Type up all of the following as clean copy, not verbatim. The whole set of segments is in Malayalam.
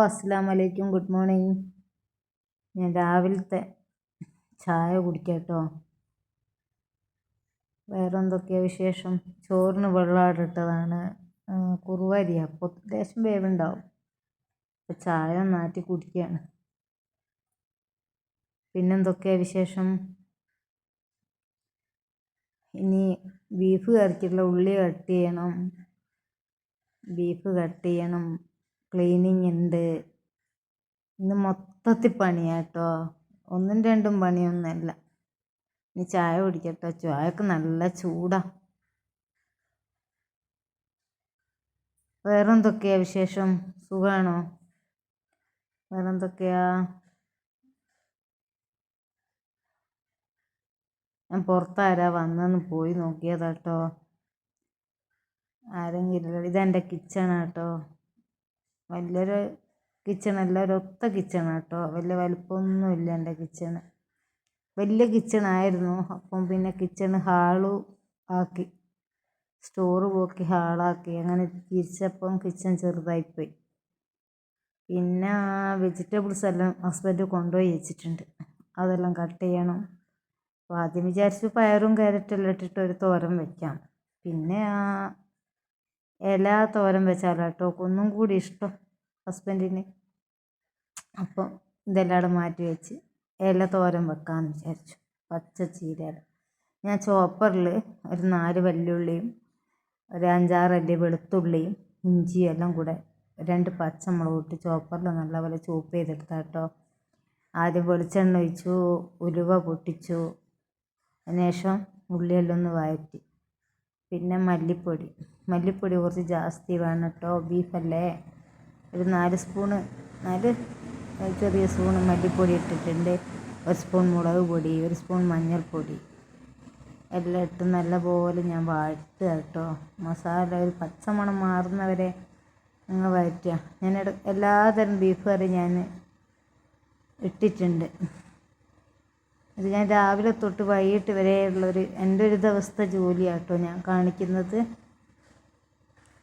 അസ്സലാമു അലൈക്കും. Good morning. ഞാൻ രാവിലത്തെ ചായ കുടിക്കാട്ടോ. വേറെ എന്തൊക്കെയാണ് വിശേഷം? ചോറിന് വെള്ളം ഇട്ടതാണ്. കുറുവരിയാണ്, അപ്പോൾ ലേശം വേവുണ്ടാവും. അപ്പോൾ ചായ നാട്ടി കുടിക്കുകയാണ്. പിന്നെന്തൊക്കെയാണ് വിശേഷം? ഇനി ബീഫ് കറിക്കുള്ള ഉള്ളി കട്ട് ചെയ്യണം. ബീഫ് കട്ട് ചെയ്യണം. ക്ലീനിങ് ഉണ്ട്. ഇന്ന് മൊത്തത്തിൽ പണിയാട്ടോ. ഒന്നും രണ്ടും പണിയൊന്നുമല്ല. ഇനി ചായ കുടിക്കട്ടോ. ചായക്ക് നല്ല ചൂടാ. വേറെന്തൊക്കെയാ വിശേഷം? സുഖമാണോ? വേറെന്തൊക്കെയാ? ഞാൻ പുറത്താരാ വന്നെന്ന് പോയി നോക്കിയതാട്ടോ. ആരെങ്കിലും ഇതെൻ്റെ കിച്ചണാട്ടോ. വലിയൊരു കിച്ചണല്ല, ഒരൊത്ത കിച്ചണാട്ടോ. വലിയ വലിപ്പമൊന്നുമില്ല എൻ്റെ കിച്ചണ്. വലിയ കിച്ചണായിരുന്നു. അപ്പം പിന്നെ കിച്ചണ് ഹാളു ആക്കി, സ്റ്റോറ് പോക്കി ഹാളാക്കി. അങ്ങനെ തിരിച്ചപ്പം കിച്ചൺ ചെറുതായിപ്പോയി. പിന്നെ വെജിറ്റബിൾസ് എല്ലാം ഹസ്ബൻഡ് കൊണ്ടുപോയി വെച്ചിട്ടുണ്ട്. അതെല്ലാം കട്ട് ചെയ്യണം. അപ്പോൾ ആദ്യം വിചാരിച്ചു പയറും ക്യാരറ്റെല്ലാം ഇട്ടിട്ട് ഒരു തോരൻ വയ്ക്കാം. പിന്നെ ഇല തോരൻ വെച്ചാലാട്ടോ ഒന്നും കൂടി ഇഷ്ടം ഹസ്ബൻഡിന്. അപ്പം ഇതെല്ലാം മാറ്റി വെച്ച് ഇല തോരൻ വെക്കാമെന്ന് വിചാരിച്ചു. പച്ച ചീര. ഞാൻ ചോപ്പറിൽ ഒരു 4 വെല്ലുള്ളിയും ഒരു 5-6 അല്ലി വെളുത്തുള്ളിയും ഇഞ്ചിയും എല്ലാം കൂടെ 2 പച്ചമുളക് ഇട്ട് ചോപ്പറിൽ നല്ലപോലെ ചോപ്പ് ചെയ്തെടുത്താട്ടോ. ആദ്യം വെളിച്ചെണ്ണ ഒഴിച്ചു, ഉലുവ പൊട്ടിച്ചു. അതിനുശേഷം ഉള്ളിയെല്ലാം ഒന്ന് വഴറ്റി. പിന്നെ മല്ലിപ്പൊടി കുറച്ച് ജാസ്തി വേണം കേട്ടോ. ബീഫല്ലേ. ഒരു 4 ചെറിയ സ്പൂണ് മല്ലിപ്പൊടി ഇട്ടിട്ടുണ്ട്. 1 സ്പൂൺ മുളക് പൊടി, 1 സ്പൂൺ മഞ്ഞൾപ്പൊടി എല്ലാം ഇട്ട് നല്ലപോലെ ഞാൻ വഴറ്റുക കേട്ടോ. മസാല ഒരു പച്ചമണം മാറുന്നവരെ നിങ്ങൾ വഴറ്റുക. ഞാൻ എല്ലാതരം ബീഫ് കറി ഞാൻ ഇട്ടിട്ടുണ്ട്. ഇത് ഞാൻ രാവിലെ തൊട്ട് വൈകിട്ട് വരെയുള്ളൊരു എൻ്റെ ഒരു ദിവസത്തെ ജോലിയാട്ടോ ഞാൻ കാണിക്കുന്നത്.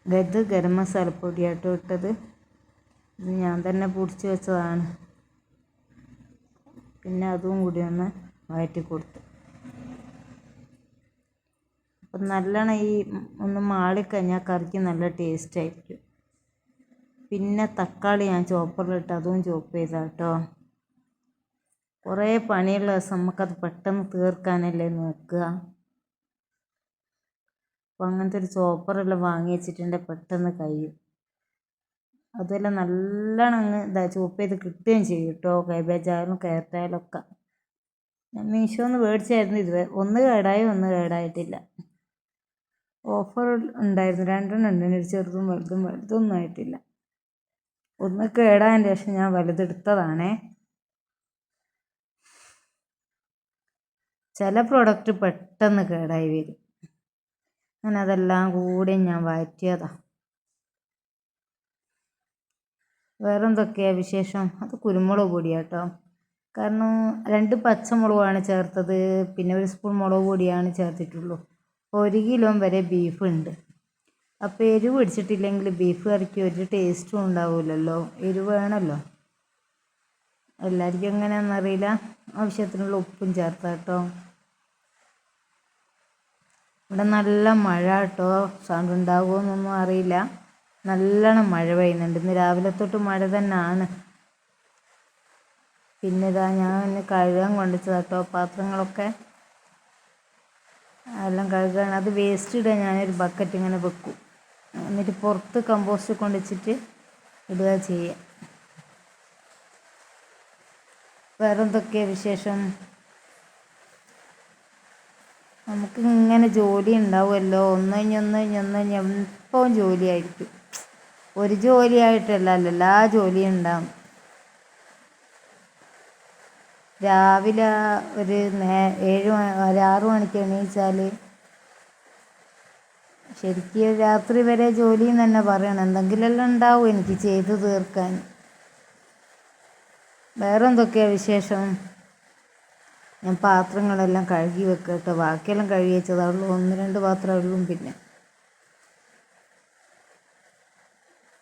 ഇത് ഗരം മസാലപ്പൊടിയാട്ടോ ഇട്ടത്. ഇത് ഞാൻ തന്നെ പൊടിച്ച് വെച്ചതാണ്. പിന്നെ അതും കൂടി ഒന്ന് വഴറ്റി കൊടുത്തു. അപ്പം നല്ലോണം ഒന്ന് മാളിക്കഴിഞ്ഞാൽ കറിക്ക് നല്ല ടേസ്റ്റ് ആയിരിക്കും. പിന്നെ തക്കാളി ഞാൻ ചോപ്പറിലിട്ട് അതും ചോപ്പ് ചെയ്താട്ടോ. കുറേ പണിയുള്ള ദിവസം നമുക്കത് പെട്ടെന്ന് തീർക്കാനല്ലേ നോക്കുക. അപ്പോൾ അങ്ങനത്തെ ഒരു ചോപ്പറെല്ലാം വാങ്ങി വെച്ചിട്ടുണ്ട്, പെട്ടെന്ന് കഴിയും. അതെല്ലാം നല്ലോണം അങ്ങ് ചോപ്പ് ചെയ്ത് കിട്ടുകയും ചെയ്യും കേട്ടോ. കാബേജായാലും ക്യാരറ്റായാലും ഒക്കെ. ഞാൻ മീഷോന്ന് മേടിച്ചായിരുന്നു. ഒന്ന് കേടായി, ഒന്ന് കേടായിട്ടില്ല. ഓഫർ ഉണ്ടായിരുന്നു, 2 ഉണ്ട്. ഒരു ചെറുതും വലുതൊന്നും ആയിട്ടില്ല. ഒന്ന് കേടായതിൻ്റെ ശേഷം ഞാൻ വലുതെടുത്തതാണേ. ചില പ്രോഡക്റ്റ് പെട്ടെന്ന് കേടായി വരും. അങ്ങനെ അതെല്ലാം കൂടി ഞാൻ വഴറ്റിയതാണ്. വേറെന്തൊക്കെയാണ് വിശേഷം? അത് കുരുമുളക് പൊടിയാട്ടോ. കാരണം 2 പച്ചമുളകാണ് ചേർത്തത്. പിന്നെ 1 സ്പൂൺ മുളക് പൊടിയാണ് ചേർത്തിട്ടുള്ളൂ. 1 കിലോ വരെ ബീഫുണ്ട്. അപ്പോൾ എരിവ് പിടിച്ചിട്ടില്ലെങ്കിൽ ബീഫ് കറിക്ക് ഒരു ടേസ്റ്റും ഉണ്ടാവില്ലല്ലോ. എരിവ് വേണമല്ലോ. എല്ലാവർക്കും എങ്ങനെയാണെന്നറിയില്ല. ആവശ്യത്തിനുള്ള ഉപ്പും ചേർത്താട്ടോ. ഇവിടെ നല്ല മഴ കേട്ടോ. സൗണ്ട് ഉണ്ടാകുമോയെന്നൊന്നും അറിയില്ല. നല്ലോണം മഴ പെയ്യുന്നുണ്ട്. ഇന്ന് രാവിലെ തൊട്ട് മഴ തന്നെയാണ്. പിന്നെ ഇതാ ഞാൻ കഴുകാൻ കൊണ്ടുവച്ചതാട്ടോ പാത്രങ്ങളൊക്കെ. എല്ലാം കഴുകാൻ, അത് വേസ്റ്റ് ഇടാൻ ഞാനൊരു ബക്കറ്റ് ഇങ്ങനെ വെക്കും. എന്നിട്ട് പുറത്ത് കമ്പോസ്റ്റ് കൊണ്ടുവച്ചിട്ട് ഇടുക ചെയ്യുക. വേറെന്തൊക്കെയാണ് വിശേഷം? നമുക്ക് ഇങ്ങനെ ജോലി ഉണ്ടാവുമല്ലോ. ഒന്ന് കഴിഞ്ഞ് എപ്പോഴും ജോലിയായിരിക്കും. ഒരു ജോലിയായിട്ടല്ല, എല്ലാ ജോലിയും ഉണ്ടാവും. രാവിലെ ഒരു 6 മണിക്ക് എണീച്ചാൽ ശരിക്കും രാത്രി വരെ ജോലി എന്ന് തന്നെ പറയണം. എന്തെങ്കിലുമെല്ലാം ഉണ്ടാവും എനിക്ക് ചെയ്ത് തീർക്കാൻ. വേറെന്തൊക്കെയാണ് വിശേഷം? ഞാൻ പാത്രങ്ങളെല്ലാം കഴുകി വെക്കുക കേട്ടോ. ബാക്കിയെല്ലാം കഴുകി വെച്ചതുള്ളൂ. 1-2 പാത്രമേ ഉള്ളൂ. പിന്നെ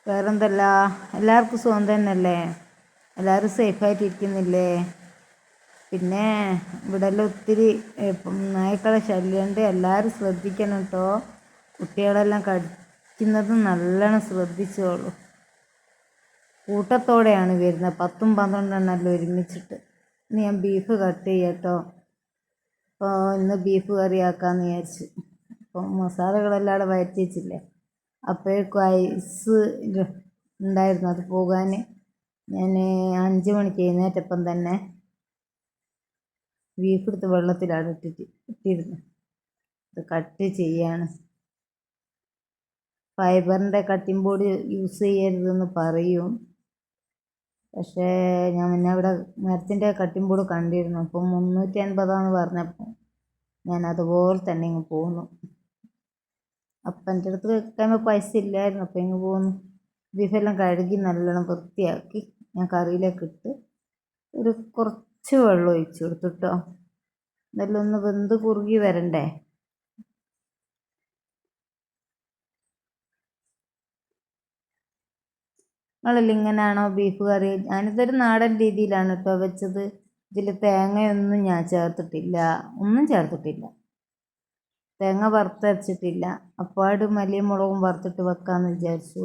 വേറെന്തല്ല, എല്ലാവർക്കും സുഖം തന്നെയല്ലേ? എല്ലാവരും സേഫായിട്ടിരിക്കുന്നില്ലേ? പിന്നെ ഇവിടെല്ലാം ഒത്തിരി നായ്ക്കളെ ശല്യമുണ്ട്. എല്ലാവരും ശ്രദ്ധിക്കണം കേട്ടോ. കുട്ടികളെല്ലാം കടിക്കുന്നത് നല്ലോണം ശ്രദ്ധിച്ചോളൂ. കൂട്ടത്തോടെയാണ് വരുന്നത്, 10ഉം 12 ഒരുമിച്ചിട്ട്. ഇനി ഞാൻ ബീഫ് കട്ട് ചെയ്യട്ടോ. അപ്പോൾ ഇന്ന് ബീഫ് കറി ആക്കാമെന്ന് വിചാരിച്ചു. അപ്പം മസാലകളെല്ലാം അവിടെ വഴറ്റി വെച്ചില്ലേ, അപ്പോഴേക്കും ഐസ് ഉണ്ടായിരുന്നു. അത് പോകാൻ ഞാൻ 5 മണിക്ക് എഴുന്നേറ്റപ്പം തന്നെ ബീഫ് എടുത്ത് വെള്ളത്തിലാണ് ഇട്ടിരുന്നു. ഇത് കട്ട് ചെയ്യാണ്. ഫൈബറിൻ്റെ കട്ടിംഗ് ബോർഡ് യൂസ് ചെയ്യരുതെന്ന് പറയും, പക്ഷേ ഞാൻ പിന്നെ അവിടെ മരത്തിൻ്റെ കട്ടിംഗ് ബോർഡ് കണ്ടിരുന്നു. അപ്പം 350 പറഞ്ഞപ്പോൾ ഞാൻ അതുപോലെ തന്നെ ഇങ്ങ് പോന്നു. അപ്പം എൻ്റെ അടുത്ത് കഴിയുമ്പോൾ പൈസ ഇല്ലായിരുന്നു, അപ്പം ഇങ്ങ് പോന്നു. ബീഫെല്ലാം കഴുകി നല്ലോണം വൃത്തിയാക്കി ഞാൻ കറിയിലേക്ക് ഇട്ട് കുറച്ച് വെള്ളം ഒഴിച്ചു കൊടുത്തു കേട്ടോ. ഇതെല്ലാം ഒന്ന് വെന്ത് കുറുകി വരണ്ടേ. നിങ്ങളെല്ലാം ഇങ്ങനെയാണോ ബീഫ് കറി? ഞാനിതൊരു നാടൻ രീതിയിലാണ് കേട്ടോ വെച്ചത്. ഇതിൽ തേങ്ങയൊന്നും ഞാൻ ചേർത്തിട്ടില്ല, ഒന്നും ചേർത്തിട്ടില്ല. തേങ്ങ വറുത്തരച്ചിട്ടില്ല. അപ്പാട് മല്ലിയും മുളകും വറുത്തിട്ട് വെക്കാമെന്ന് വിചാരിച്ചു.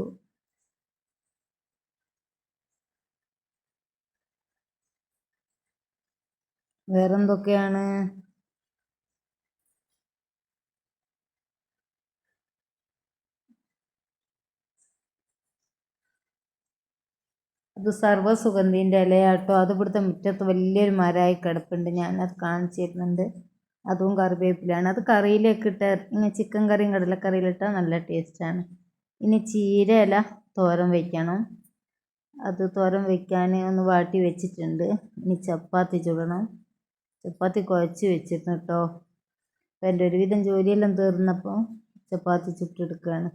വേറെന്തൊക്കെയാണ്? അത് സർവ്വസുഗന്ധീൻ്റെ ഇലയാട്ടോ. അത് ഇവിടുത്തെ മുറ്റത്ത് വലിയൊരു മരമായി കിടപ്പുണ്ട്, ഞാനത് കാണിച്ചു തരുന്നുണ്ട്. അതും കറിവേപ്പിലാണ്. അത് കറിയിലേക്കിട്ട് ഇങ്ങനെ ചിക്കൻ കറിയും കടലക്കറിയിലിട്ടാൽ നല്ല ടേസ്റ്റാണ്. ഇനി ചീര ഇല തോരൻ വയ്ക്കണം. അത് തോരൻ വയ്ക്കാൻ ഒന്ന് വാട്ടി വെച്ചിട്ടുണ്ട്. ഇനി ചപ്പാത്തി ചുടണം. ചപ്പാത്തി കുഴച്ച് വെച്ചിരുന്നു കേട്ടോ. അപ്പം എൻ്റെ ഒരുവിധം ജോലിയെല്ലാം തീർന്നപ്പോൾ ചപ്പാത്തി ചുട്ടെടുക്കുകയാണ്.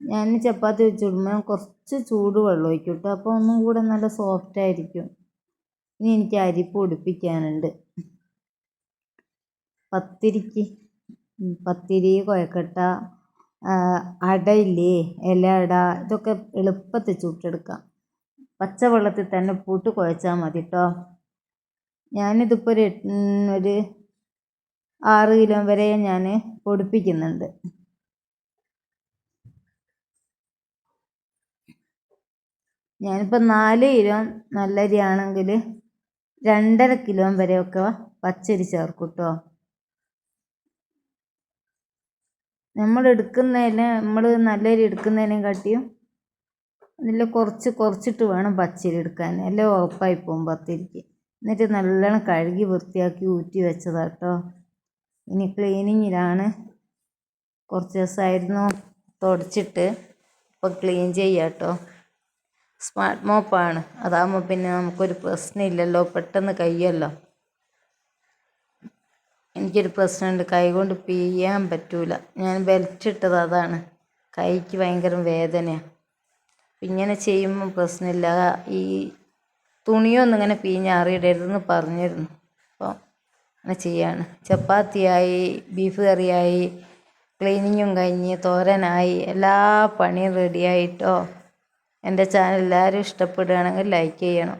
ഞാൻ ചപ്പാത്തി ചുടുമ്പോൾ കുറച്ച് ചൂടുവെള്ളം ഒഴിക്കും കേട്ടോ, അപ്പോൾ ഒന്നും കൂടെ നല്ല സോഫ്റ്റായിരിക്കും. ഇനി എനിക്ക് അരി പൊടിപ്പിക്കാനുണ്ട്. പത്തിരി, കൊഴക്കട്ട, അടയില്ലേ, ഇല അട, ഇതൊക്കെ എളുപ്പത്തിൽ ചുട്ടെടുക്കാം. പച്ചവെള്ളത്തിൽ തന്നെ ഉപ്പിട്ട് കുഴച്ചാൽ മതി കേട്ടോ. ഞാനിതിപ്പോൾ ഒരു 6 കിലോ വരെ ഞാൻ പൊടിപ്പിക്കുന്നുണ്ട്. ഞാനിപ്പോൾ 4 കിലോ നല്ല അരി ആണെങ്കിൽ 2.5 കിലോ വരെയൊക്കെ പച്ചരി ചേർക്കും കേട്ടോ. നമ്മൾ നല്ല അരി എടുക്കുന്നതിനെ കാട്ടിയും അതിൽ കുറച്ചിട്ട് വേണം പച്ചരി എടുക്കാൻ, എല്ലാം ഉറപ്പായി പോകും പത്തിരിക്ക്. എന്നിട്ട് നല്ലോണം കഴുകി വൃത്തിയാക്കി ഊറ്റി വെച്ചതാണ് കേട്ടോ. ഇനി ക്ലീനിങ്ങിലാണ്. കുറച്ച് ദിവസമായിരുന്നു തുടച്ചിട്ട്, ഇപ്പോൾ ക്ലീൻ ചെയ്യാം കേട്ടോ. സ്മാർട്ട് മോപ്പാണ്, അതാകുമ്പോൾ പിന്നെ നമുക്കൊരു പ്രശ്നമില്ലല്ലോ, പെട്ടെന്ന് കഴിയുമല്ലോ. എനിക്കൊരു പ്രശ്നമുണ്ട്, കൈ കൊണ്ട് പിഴിയാൻ പറ്റൂല. ഞാൻ ബെൽറ്റ് ഇട്ടത് അതാണ്, കൈക്ക് ഭയങ്കര വേദനയാണ്. ഇങ്ങനെ ചെയ്യുമ്പോൾ പ്രശ്നമില്ല. ഈ തുണിയൊന്നും ഇങ്ങനെ പിഴിഞ്ഞാറിയിടരുതെന്ന് പറഞ്ഞിരുന്നു. അപ്പോൾ അങ്ങനെ ചെയ്യാണ്. ചപ്പാത്തിയായി, ബീഫ് കറിയായി, ക്ലീനിങ്ങും കഴിഞ്ഞ്, തോരനായി, എല്ലാ പണിയും റെഡിയായിട്ടോ. എൻ്റെ ചാനൽ എല്ലാവരും ഇഷ്ടപ്പെടുകയാണെങ്കിൽ ലൈക്ക് ചെയ്യണം.